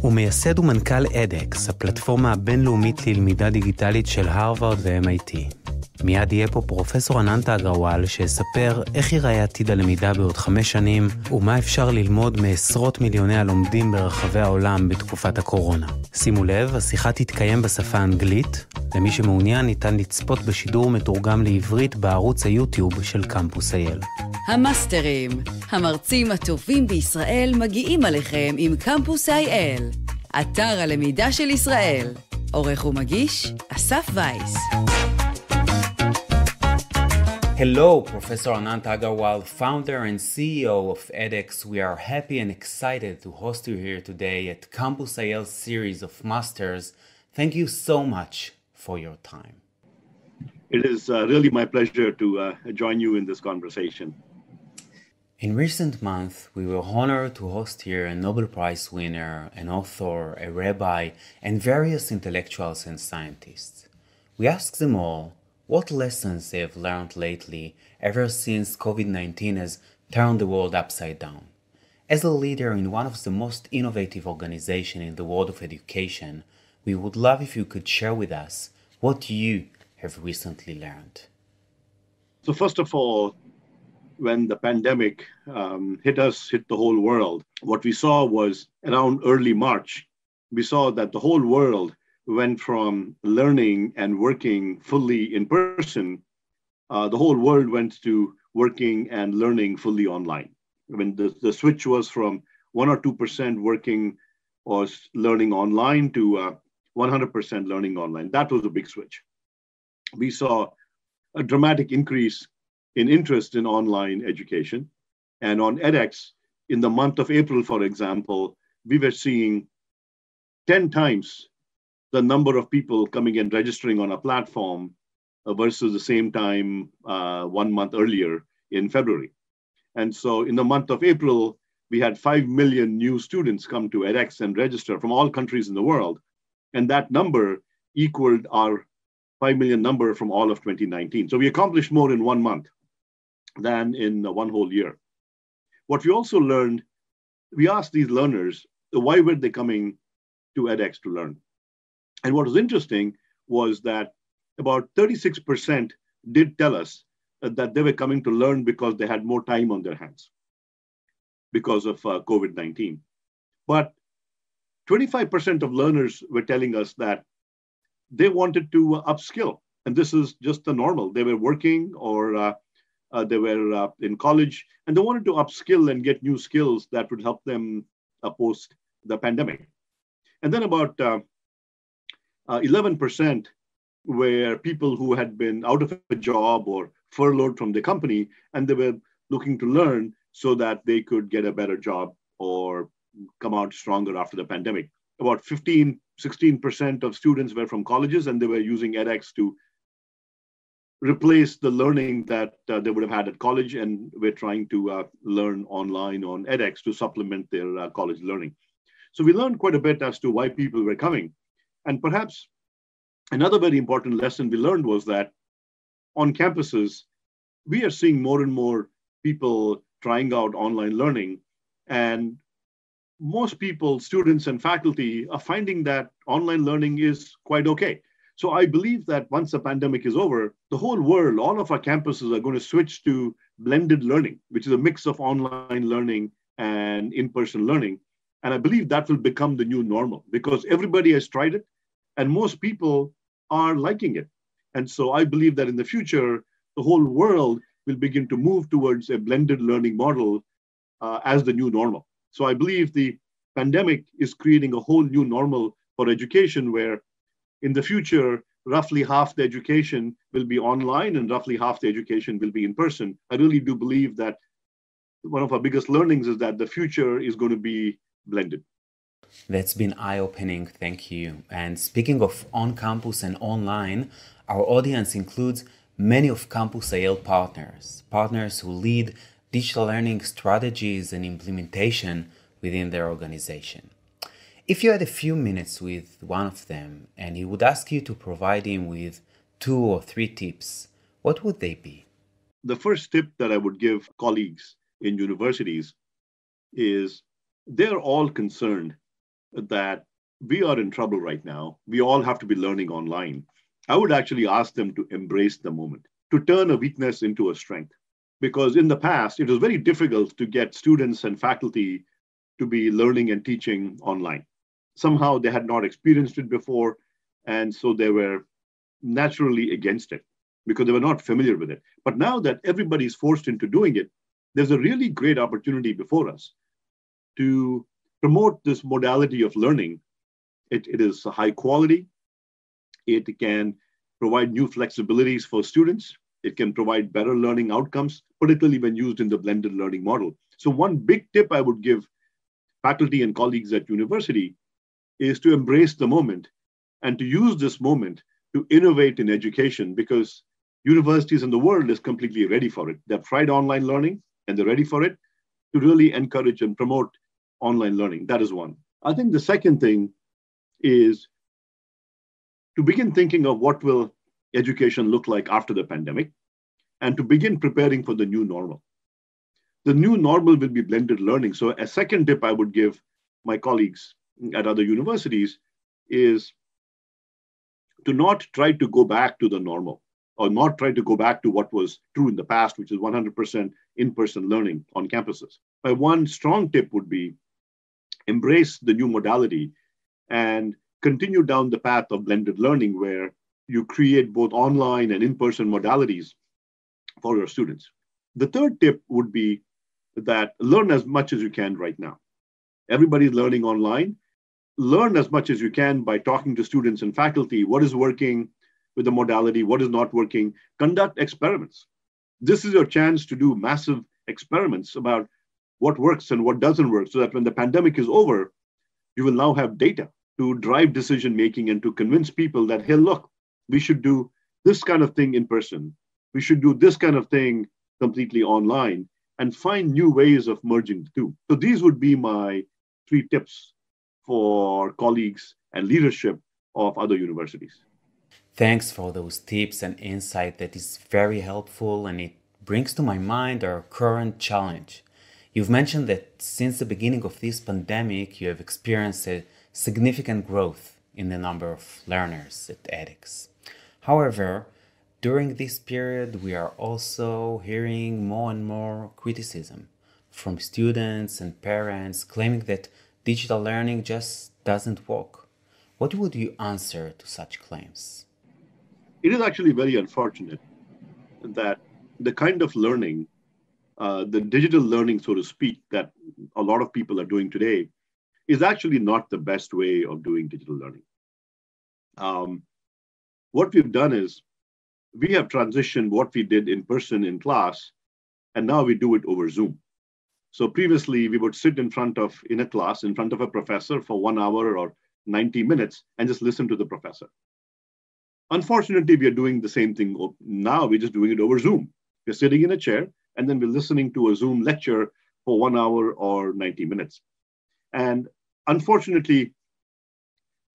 הוא מייסד ומנכ"ל אדקס, הפלטפורמה הבינלאומית ללמידה דיגיטלית של הרווארד ו-MIT. מיד יהיה פה פרופסור אננט אגרוול שיספר איך ייראה עתיד הלמידה בעוד 5 שנים ומה אפשר ללמוד מעשרות מיליוני הלומדים ברחבי העולם בתקופת הקורונה. שימו לב, השיחה תתקיים בשפה האנגלית. למי שמעוניין ניתן לצפות בשידור מתורגם לעברית בערוץ היוטיוב של קמפוס אייל. המאסטרים, המרצים הטובים בישראל מגיעים עליכם עם קמפוס אייל, אתר הלמידה של ישראל. עורך ומגיש, אסף וייס. Hello, Professor Anant Agarwal, founder and CEO of edX. We are happy and excited to host you here today at Campus IEL's series of Masters. Thank you so much for your time. It is really my pleasure to join you in this conversation. In recent months, we were honored to host here a Nobel Prize winner, an author, a rabbi, and various intellectuals and scientists. We asked them all what lessons they have learned lately ever since COVID-19 has turned the world upside down. As a leader in one of the most innovative organizations in the world of education, we would love if you could share with us what you have recently learned. So first of all, when the pandemic hit the whole world, what we saw was around early March, we saw that the whole world went from learning and working fully in person, the whole world went to working and learning fully online. I mean, the switch was from 1 or 2% working or learning online to 100% learning online. That was a big switch. We saw a dramatic increase in interest in online education. And on edX, in the month of April, for example, we were seeing 10 times the number of people coming and registering on a platform versus the same time 1 month earlier in February. And so in the month of April, we had 5 million new students come to edX and register from all countries in the world. And that number equaled our 5 million number from all of 2019. So we accomplished more in 1 month than in 1 whole year. What we also learned, we asked these learners, why were they coming to edX to learn? And what was interesting was that about 36% did tell us that they were coming to learn because they had more time on their hands because of COVID-19. But 25% of learners were telling us that they wanted to upskill. And this is just the normal. They were working or they were in college, and they wanted to upskill and get new skills that would help them post the pandemic. And then about 11% were people who had been out of a job or furloughed from the company, and they were looking to learn so that they could get a better job or come out stronger after the pandemic. About 16% of students were from colleges, and they were using edX to replace the learning that they would have had at college, and were trying to learn online on edX to supplement their college learning. So we learned quite a bit as to why people were coming. And perhaps another very important lesson we learned was that on campuses, we are seeing more and more people trying out online learning. And most people, students and faculty, are finding that online learning is quite okay. So I believe that once the pandemic is over, the whole world, all of our campuses are going to switch to blended learning, which is a mix of online learning and in-person learning. And I believe that will become the new normal because everybody has tried it and most people are liking it. And so I believe that in the future, the whole world will begin to move towards a blended learning model as the new normal. So I believe the pandemic is creating a whole new normal for education where in the future, roughly half the education will be online and roughly half the education will be in person. I really do believe that one of our biggest learnings is that the future is going to be blended. That's been eye-opening, thank you. And speaking of on-campus and online, our audience includes many of Campus IEL partners who lead digital learning strategies and implementation within their organization. If you had a few minutes with one of them and he would ask you to provide him with 2 or 3 tips, what would they be? The first tip that I would give colleagues in universities is they're all concerned that we are in trouble right now. We all have to be learning online. I would actually ask them to embrace the moment, to turn a weakness into a strength. Because in the past, it was very difficult to get students and faculty to be learning and teaching online. Somehow they had not experienced it before, and so they were naturally against it because they were not familiar with it. But now that everybody's forced into doing it, there's a really great opportunity before us to promote this modality of learning. It is high quality. It can provide new flexibilities for students. It can provide better learning outcomes, particularly when used in the blended learning model. So one big tip I would give faculty and colleagues at university is to embrace the moment and to use this moment to innovate in education, because universities in the world is completely ready for it. They've tried online learning and they're ready for it, to really encourage and promote online learning. That is one. I think the second thing is to begin thinking of what will education look like after the pandemic, and to begin preparing for the new normal. The new normal will be blended learning. So a second tip I would give my colleagues at other universities is to not try to go back to the normal, or not try to go back to what was true in the past, which is 100% in-person learning on campuses. My one strong tip would be embrace the new modality and continue down the path of blended learning, where you create both online and in-person modalities for your students. The third tip would be that learn as much as you can right now. Everybody's learning online. Learn as much as you can by talking to students and faculty, what is working with the modality, what is not working. Conduct experiments. This is your chance to do massive experiments about what works and what doesn't work, so that when the pandemic is over, you will now have data to drive decision-making and to convince people that, hey, look, we should do this kind of thing in person. We should do this kind of thing completely online, and find new ways of merging the two. So these would be my 3 tips for colleagues and leadership of other universities. Thanks for those tips and insight. That is very helpful, and it brings to my mind our current challenge. You've mentioned that since the beginning of this pandemic, you have experienced a significant growth in the number of learners at edX. However, during this period, we are also hearing more and more criticism from students and parents claiming that digital learning just doesn't work. What would you answer to such claims? It is actually very unfortunate that the kind of learning, the digital learning, so to speak, that a lot of people are doing today is actually not the best way of doing digital learning. What we've done is we have transitioned what we did in person in class, and now we do it over Zoom. So previously, we would sit in a class in front of a professor for 1 hour or 90 minutes and just listen to the professor. Unfortunately, we are doing the same thing now. We're just doing it over Zoom. We're sitting in a chair, and then we're listening to a Zoom lecture for 1 hour or 90 minutes. And unfortunately,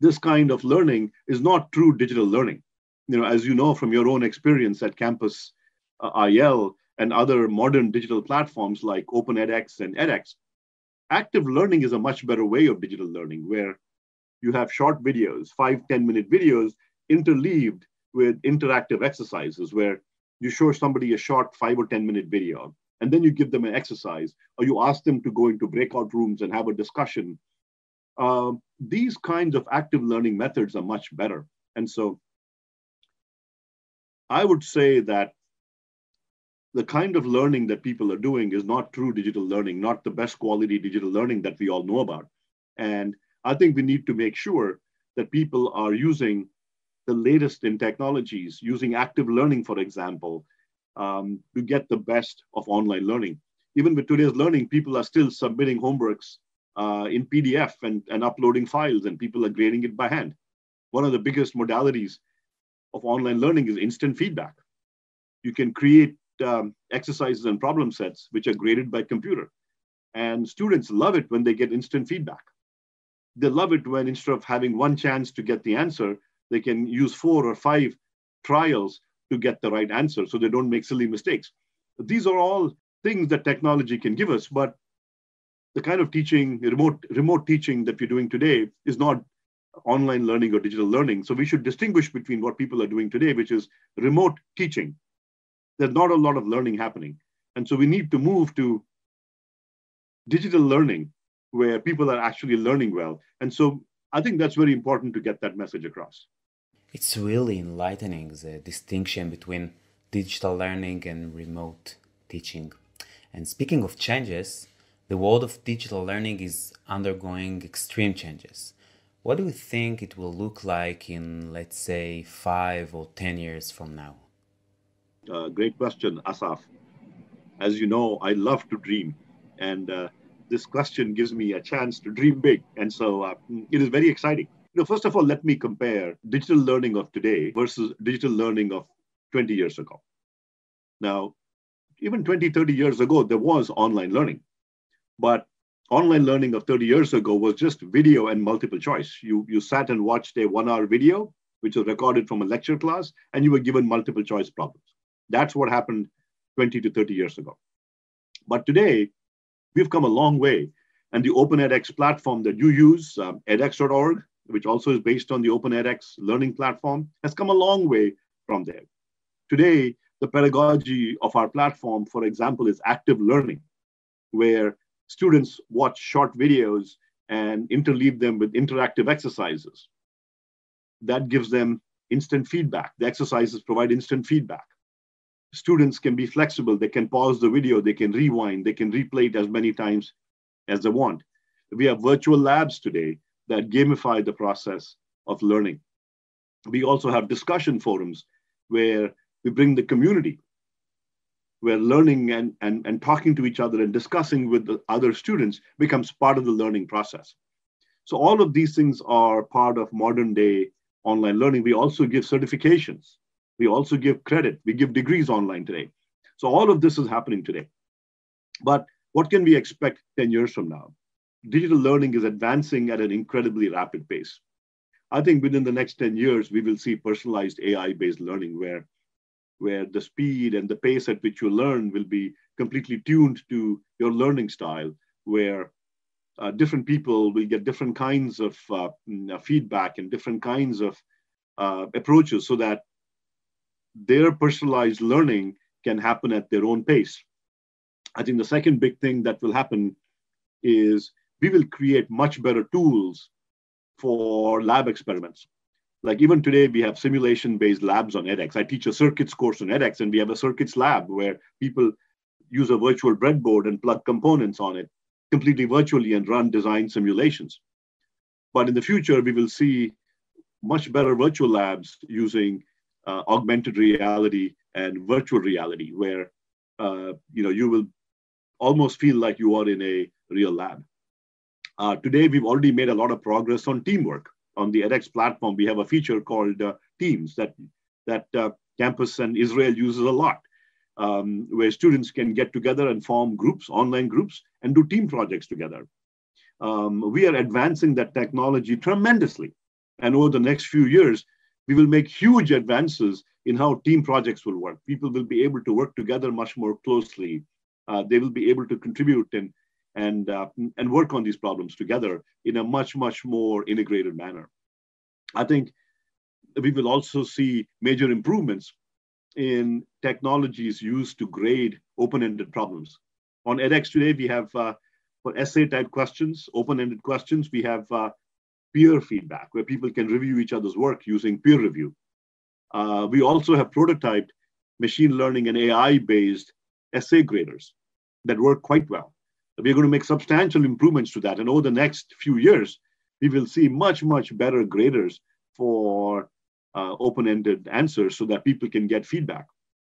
this kind of learning is not true digital learning. As you know from your own experience at Campus IL and other modern digital platforms like OpenEdX and edX, active learning is a much better way of digital learning, where you have short videos, 5-10-minute videos interleaved with interactive exercises, where you show somebody a short 5 or 10-minute video, and then you give them an exercise, or you ask them to go into breakout rooms and have a discussion. These kinds of active learning methods are much better. And so I would say that the kind of learning that people are doing is not true digital learning, not the best quality digital learning that we all know about. And I think we need to make sure that people are using the latest in technologies, using active learning, for example, to get the best of online learning. Even with today's learning, people are still submitting homeworks in PDF and uploading files, and people are grading it by hand. One of the biggest modalities of online learning is instant feedback. You can create exercises and problem sets which are graded by computer. And students love it when they get instant feedback. They love it when, instead of having one chance to get the answer, they can use 4 or 5 trials to get the right answer, so they don't make silly mistakes. These are all things that technology can give us, but the kind of teaching, remote teaching that we're doing today is not online learning or digital learning. So we should distinguish between what people are doing today, which is remote teaching. There's not a lot of learning happening. And so we need to move to digital learning where people are actually learning well. And so I think that's very important to get that message across. It's really enlightening, the distinction between digital learning and remote teaching. And speaking of changes, the world of digital learning is undergoing extreme changes. What do you think it will look like in, let's say, 5 or 10 years from now? Great question, Asaf. As you know, I love to dream. And this question gives me a chance to dream big. And so it is very exciting. First of all, let me compare digital learning of today versus digital learning of 20 years ago. Now, even 20, 30 years ago, there was online learning. But online learning of 30 years ago was just video and multiple choice. You sat and watched a 1-hour video, which was recorded from a lecture class, and you were given multiple choice problems. That's what happened 20 to 30 years ago. But today, we've come a long way. And the Open edX platform that you use, edX.org, which also is based on the Open edX learning platform, has come a long way from there. Today, the pedagogy of our platform, for example, is active learning, where students watch short videos and interleave them with interactive exercises. That gives them instant feedback. The exercises provide instant feedback. Students can be flexible. They can pause the video, they can rewind, they can replay it as many times as they want. We have virtual labs today that gamify the process of learning. We also have discussion forums where we bring the community, where learning and talking to each other and discussing with the other students becomes part of the learning process. So all of these things are part of modern day online learning. We also give certifications. We also give credit. We give degrees online today. So all of this is happening today. But what can we expect 10 years from now? Digital learning is advancing at an incredibly rapid pace. I think within the next 10 years, we will see personalized AI-based learning where the speed and the pace at which you learn will be completely tuned to your learning style, where different people will get different kinds of feedback and different kinds of approaches so that their personalized learning can happen at their own pace. I think the second big thing that will happen is we will create much better tools for lab experiments. Like even today, we have simulation-based labs on edX. I teach a circuits course on edX, and we have a circuits lab where people use a virtual breadboard and plug components on it completely virtually and run design simulations. But in the future, we will see much better virtual labs using augmented reality and virtual reality, where you will almost feel like you are in a real lab. Today, we've already made a lot of progress on teamwork. On the edX platform, we have a feature called Teams that Campus and Israel uses a lot, where students can get together and form groups, online groups, and do team projects together. We are advancing that technology tremendously. And over the next few years, we will make huge advances in how team projects will work. People will be able to work together much more closely. They will be able to contribute and work on these problems together in a much, much more integrated manner. I think we will also see major improvements in technologies used to grade open-ended problems. On edX today, we have, for essay-type questions, open-ended questions, we have peer feedback, where people can review each other's work using peer review. We also have prototyped machine learning and AI-based essay graders that work quite well. We're going to make substantial improvements to that. And over the next few years, we will see much, much better graders for open-ended answers so that people can get feedback.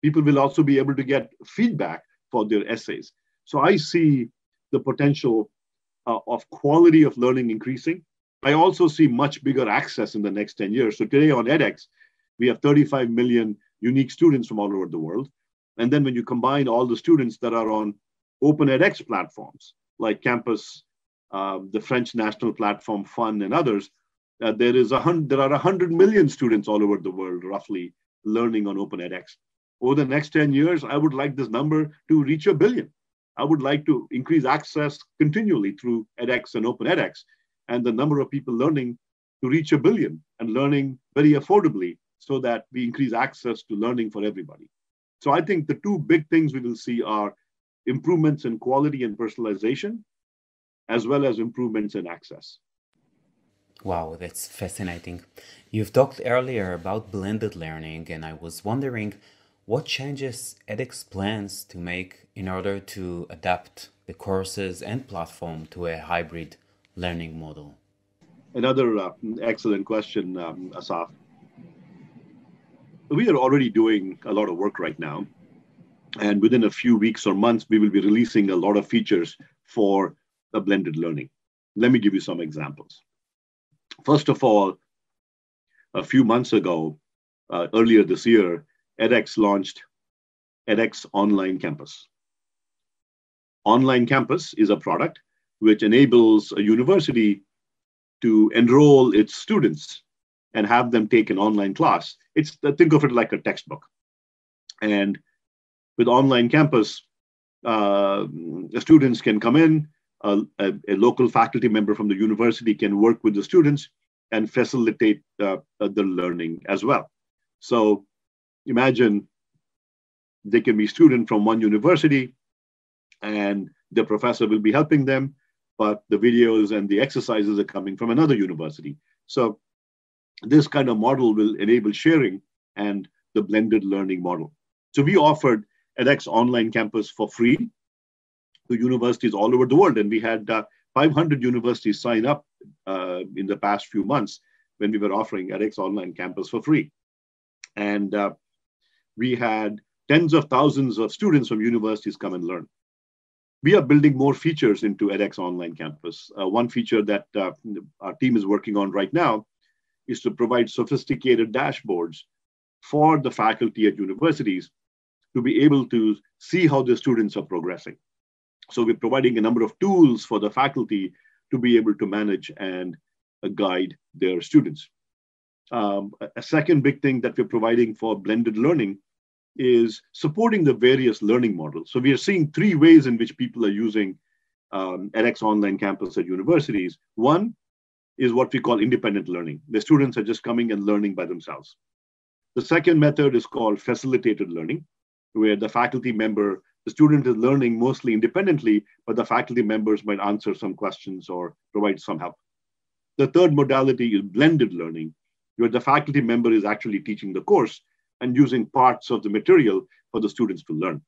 People will also be able to get feedback for their essays. So I see the potential of quality of learning increasing. I also see much bigger access in the next 10 years. So today on edX, we have 35 million unique students from all over the world. And then when you combine all the students that are on Open edX platforms like Campus, the French national platform Fun, and others, there are 100 million students all over the world, roughly, learning on Open edX. Over the next 10 years, I would like this number to reach 1 billion. I would like to increase access continually through edX and Open edX, and the number of people learning to reach 1 billion and learning very affordably so that we increase access to learning for everybody. So I think the two big things we will see are improvements in quality and personalization, as well as improvements in access. Wow, that's fascinating. You've talked earlier about blended learning, and I was wondering what changes edX plans to make in order to adapt the courses and platform to a hybrid learning model. Another excellent question, Asaf. We are already doing a lot of work right now, and within a few weeks or months, we will be releasing a lot of features for the blended learning. Let me give you some examples. First of all, a few months ago, earlier this year, edX launched edX Online Campus. Online Campus is a product which enables a university to enroll its students and have them take an online class. Think of it like a textbook. And with Online Campus, the students can come in, a local faculty member from the university can work with the students and facilitate the learning as well. So imagine they can be student from one university and the professor will be helping them, but the videos and the exercises are coming from another university. So this kind of model will enable sharing and the blended learning model. So we offered edX Online Campus for free to universities all over the world. And we had 500 universities sign up in the past few months when we were offering edX Online Campus for free. And we had tens of thousands of students from universities come and learn. We are building more features into edX Online Campus. One feature that our team is working on right now is to provide sophisticated dashboards for the faculty at universities to be able to see how the students are progressing. So we're providing a number of tools for the faculty to be able to manage and guide their students. A second big thing that we're providing for blended learning is supporting the various learning models. So we are seeing three ways in which people are using edX Online Campus at universities. One is what we call independent learning. The students are just coming and learning by themselves. The second method is called facilitated learning, where the faculty member, the student is learning mostly independently, but the faculty members might answer some questions or provide some help. The third modality is blended learning, where the faculty member is actually teaching the course and using parts of the material for the students to learn.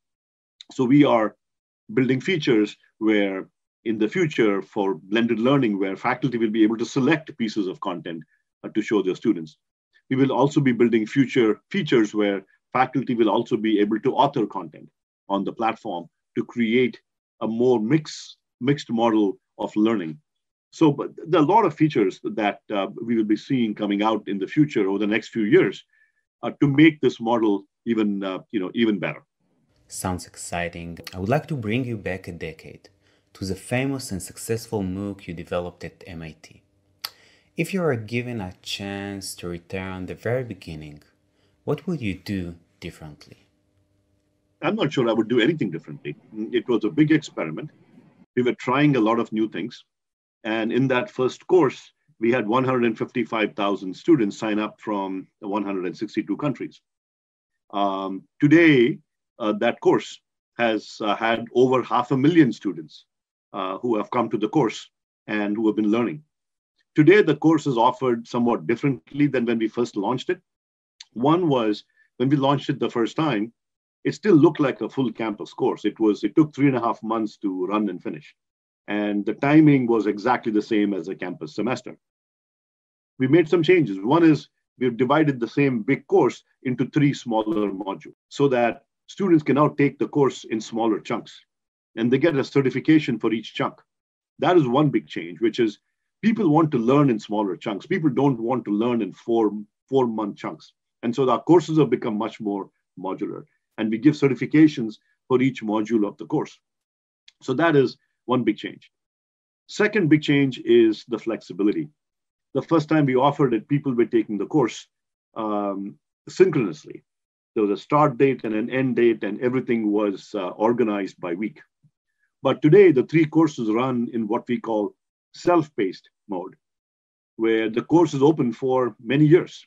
So we are building features where in the future for blended learning, where faculty will be able to select pieces of content to show their students. We will also be building future features where faculty will also be able to author content on the platform to create a more mixed model of learning. So but there are a lot of features that we will be seeing coming out in the future over the next few years to make this model even better. Sounds exciting. I would like to bring you back a decade to the famous and successful MOOC you developed at MIT. If you were given a chance to return the very beginning, what would you do differently? I'm not sure I would do anything differently. It was a big experiment. We were trying a lot of new things. And in that first course, we had 155,000 students sign up from 162 countries. Today, that course has had over 500,000 students who have come to the course and who have been learning. Today, the course is offered somewhat differently than when we first launched it. One was when we launched it the first time, it still looked like a full campus course. It took 3.5 months to run and finish. And the timing was exactly the same as a campus semester. We made some changes. One is we've divided the same big course into 3 smaller modules so that students can now take the course in smaller chunks and they get a certification for each chunk. That is one big change, which is people want to learn in smaller chunks. People don't want to learn in four-month chunks. And so our courses have become much more modular and we give certifications for each module of the course. So that is one big change. Second big change is the flexibility. The first time we offered it, people were taking the course synchronously. There was a start date and an end date and everything was organized by week. But today, the 3 courses run in what we call self-paced mode, where the course is open for many years.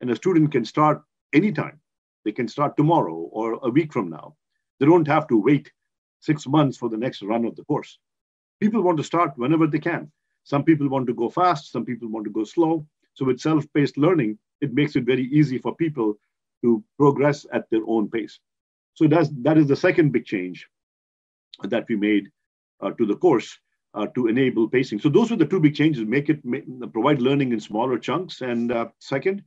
And a student can start anytime. They can start tomorrow or a week from now. They don't have to wait 6 months for the next run of the course. People want to start whenever they can. Some people want to go fast, some people want to go slow. So with self-paced learning, it makes it very easy for people to progress at their own pace. So that is the second big change that we made to the course to enable pacing. So those were the 2 big changes: provide learning in smaller chunks, and second,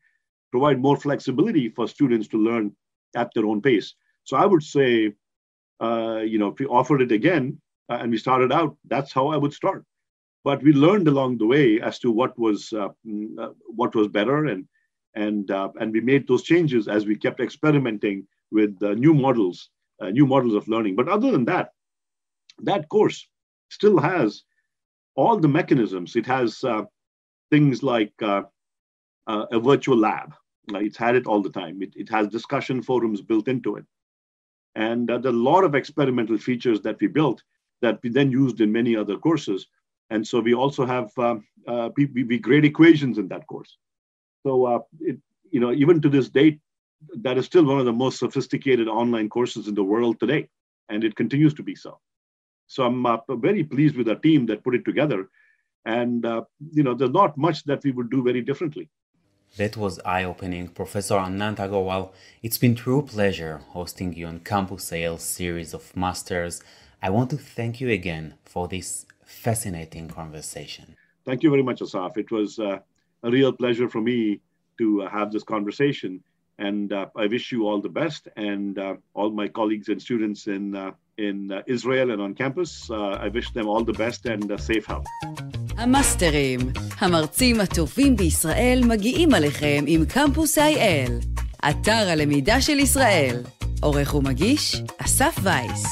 provide more flexibility for students to learn at their own pace. So I would say, if we offered it again and we started out, that's how I would start. But we learned along the way as to what was better, and we made those changes as we kept experimenting with new models of learning. But other than that, that course still has all the mechanisms. It has things like a virtual lab. It's had it all the time. It has discussion forums built into it. And there are a lot of experimental features that we built that we then used in many other courses. And so we also have, we grade equations in that course. So, even to this date, that is still one of the most sophisticated online courses in the world today. And it continues to be so. So I'm very pleased with our team that put it together. And, there's not much that we would do very differently. That was eye-opening, Professor Agnant Agarwal. It's been true pleasure hosting you on Campus AL's series of masters. I want to thank you again for this fascinating conversation. Thank you very much, Asaf. It was a real pleasure for me to have this conversation. And I wish you all the best, and all my colleagues and students in Israel and on campus, I wish them all the best and safe health. המאסטרים, המרצים הטובים בישראל מגיעים עליכם עם קמפוס IL, אתר הלמידה של ישראל. עורך ומגיש, אסף וייס.